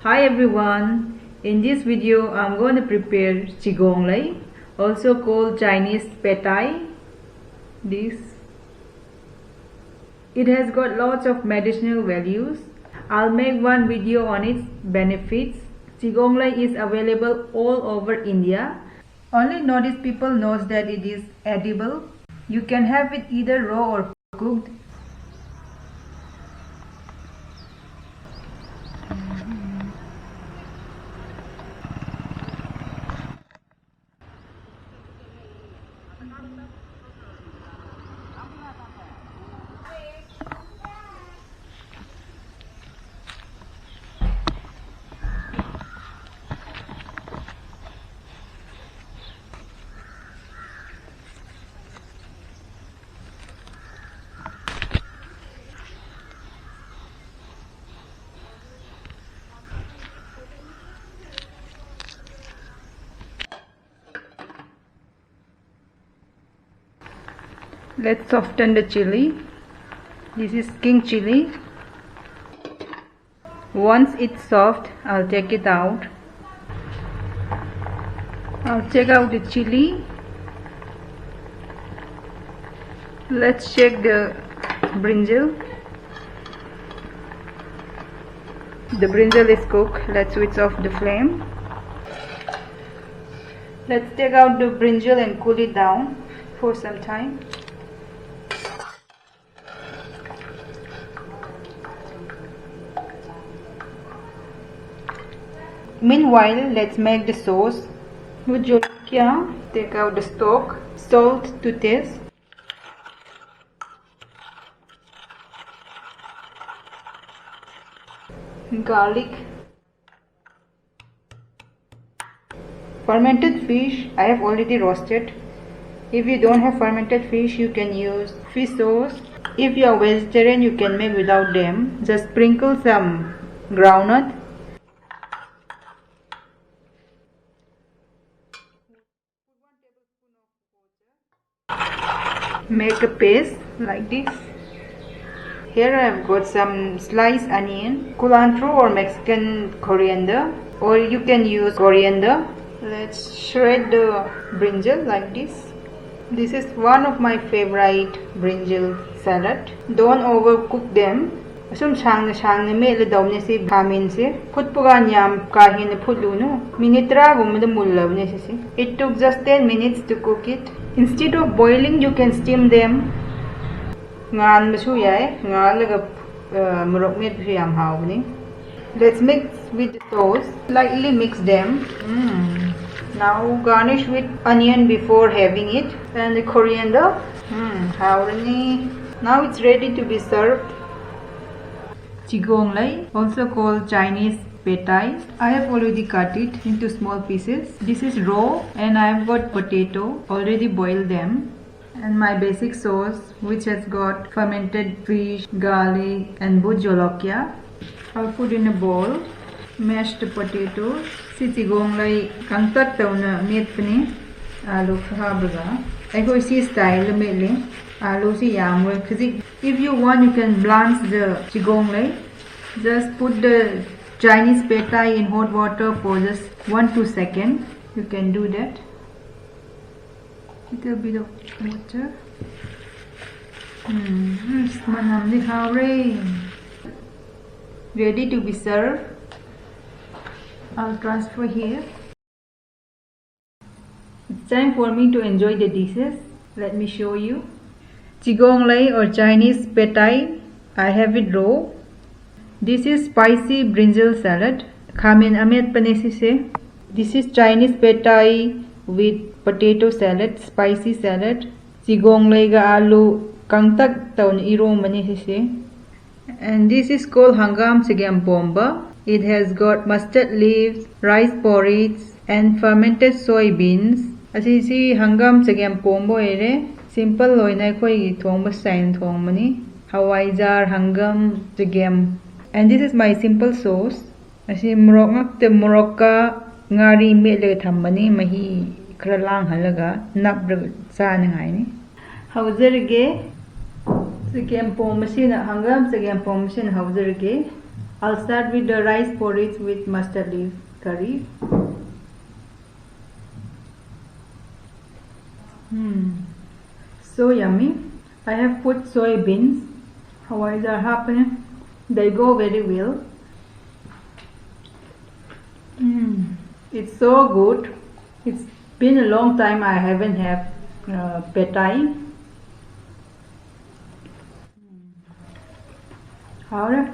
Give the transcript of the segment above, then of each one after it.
Hi everyone, in this video I'm going to prepare qigong lei, also called Chinese petai. It has got lots of medicinal values. I'll make one video on its benefits. Qigong lei is available all over India. Only notice people knows that it is edible. You can have it either raw or cooked. Let's soften the chili. This is king chili. Once it's soft, I'll take it out. I'll take out the chili. Let's check the brinjal. The brinjal is cooked. Let's switch off the flame. Let's take out the brinjal and cool it down for some time. Meanwhile, let's make the sauce. With jolokia, take out the stalk, salt to taste. Garlic. Fermented fish, I have already roasted. If you don't have fermented fish, you can use fish sauce. If you are vegetarian, you can make without them. Just sprinkle some groundnut. Make a paste like this. Here I have got some sliced onion, culantro or Mexican coriander, or you can use coriander. Let's shred the brinjal like this. This is one of my favorite brinjal salad. Don't overcook them. Asum sang me le daw ne si khamin se phut pugan yam ka hin phulu no minitra gum da mullav ne si. It took just 10 minutes to cook it. Instead of boiling, you can steam them. Ngan masu yai ngan laga murok met yam hawni. Let's mix with the sauce. Lightly mix them. Now garnish with onion before having it and the coriander. Now it's ready to be served. Qigong lei, also called Chinese petai. I have already cut it into small pieces. This is raw and I have got potato, already boiled them. And my basic sauce, which has got fermented fish, garlic and bhut jolokia. I'll put in a bowl. Mash the potatoes. Si qigong lei kangtat tauna met pani alu khabaga. I si style mele alu si yamwe khazik. If you want, you can blanch the qigong lei. Just put the Chinese petai in hot water for just 1-2 seconds. You can do that. Little bit of water. Ready to be served. I'll transfer here. It's time for me to enjoy the dishes. Let me show you. Qigong lei or Chinese petai. I have it raw. This is spicy brinjal salad. Khamin amet panesi se. This is Chinese petai with potato salad, spicy salad. Qigong lei ga alu kangtak taun iro manesi se. And this is called hangam segam bomba. It has got mustard leaves, rice porridge and fermented soybeans. Asisi hangam segam bomba ere. Simple loina koi thongba sain thongmani. Hawaijar hangam segam. And this is my simple sauce. Asi morok te morokka ngari mele thammani mahi khara lang halaga napra sa nangai ni. Hawzerge segam pom machine hangam segam pom machine hawzerge I'll start with the rice porridge with mustard leaf curry. So yummy. I have put soybeans. Why is that happening? They go very well. It's so good. It's been a long time I haven't had pad thai. How?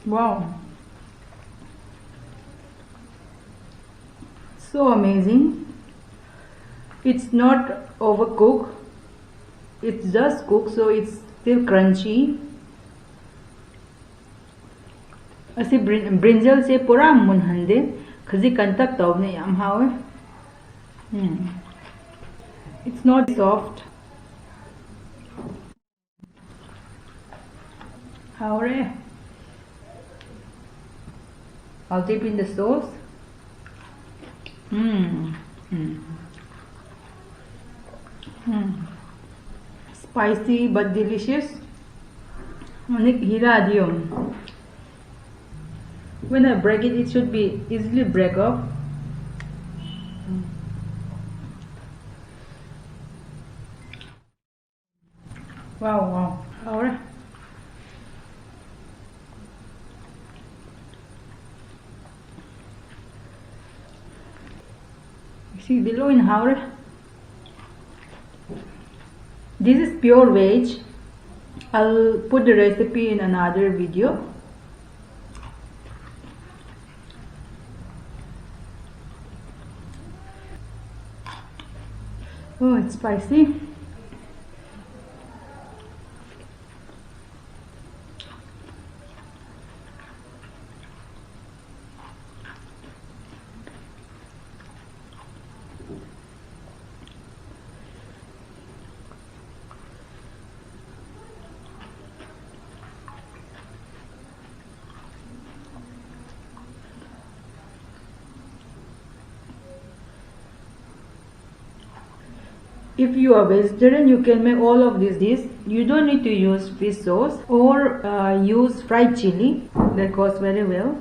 Wow. So amazing. It's not overcooked. It's just cooked, so it's still crunchy. Asi brinjal se pura munhande khazi kantak tawne yam hawe. It's not soft. Haure. I'll dip in the sauce. Spicy but delicious. When I break it, it should be easily break off. Wow. Alright. See below in Haure. This is pure veg. I'll put the recipe in another video. Oh, it's spicy. If you are vegetarian, you can make all of these dishes. You don't need to use fish sauce or use fried chili. That goes very well.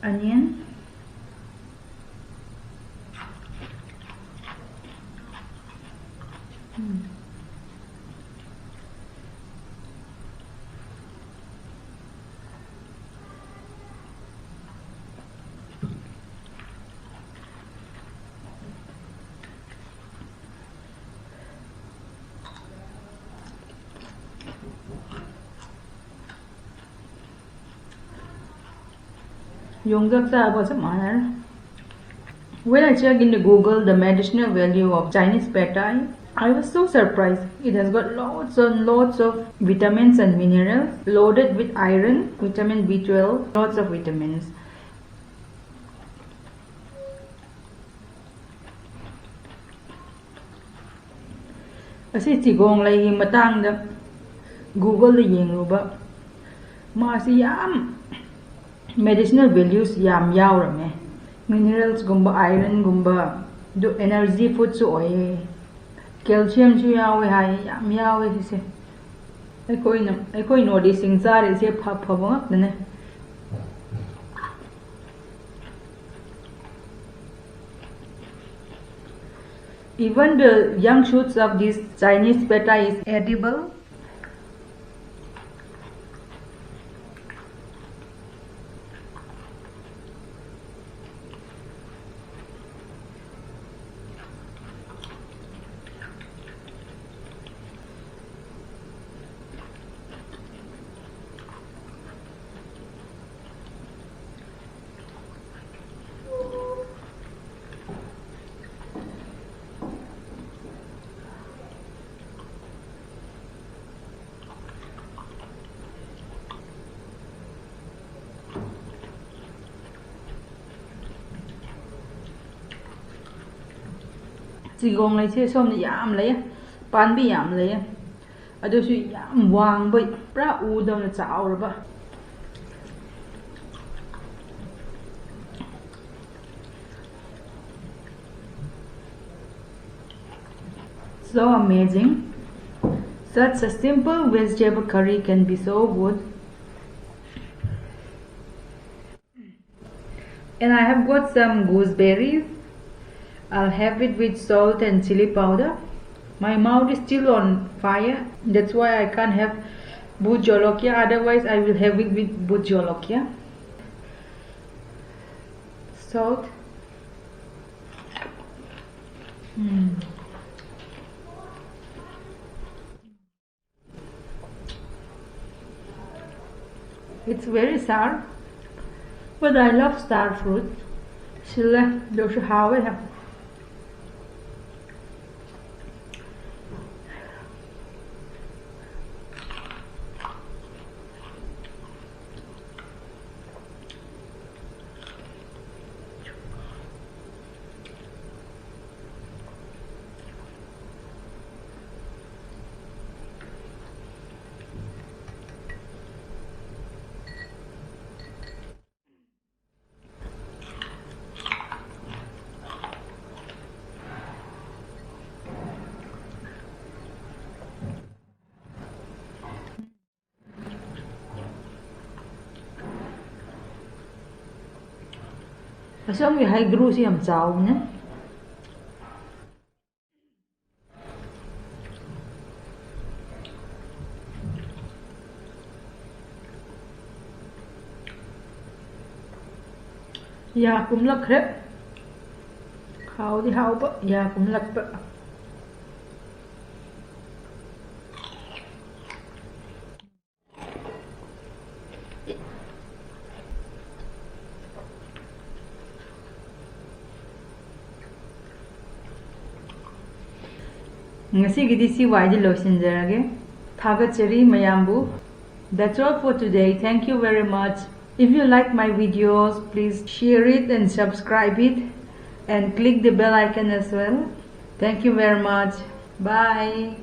Onion. When I checked into Google the medicinal value of Chinese pad thai, I was so surprised. It has got lots and lots of vitamins and minerals, loaded with iron, vitamin B12, lots of vitamins. Asi Qigong lai matang da Google da yengruba masi yam medicinal values yam yaurame. Minerals gumba, iron gumba, do energy food su oye, calcium su yawe hai yam yawe se. Ekoi no di singsar se phap phap ne. Even the young shoots of this Chinese pad thai is edible. Chigong lai che som ni yam lai pan bi yam lai adu su yam wang bai pra u dam na chaw ra ba so amazing. Such a simple vegetable curry can be so good. And I have got some gooseberries. I'll have it with salt and chili powder. My mouth is still on fire. That's why I can't have bhut jolokia. Otherwise I will have it with bhut jolokia. Salt. It's very sour, but I love star fruit. Sila do siya hawi ha. Asam yung hydro siyam chow na. Ya cũng lắc hết. Khao thì hao bợ, ya cũng lắc bợ. Ngasigidi si wide losinjarage. Thagachari mayambu. That's all for today. Thank you very much. If you like my videos, please share it and subscribe it and click the bell icon as well. Thank you very much. Bye.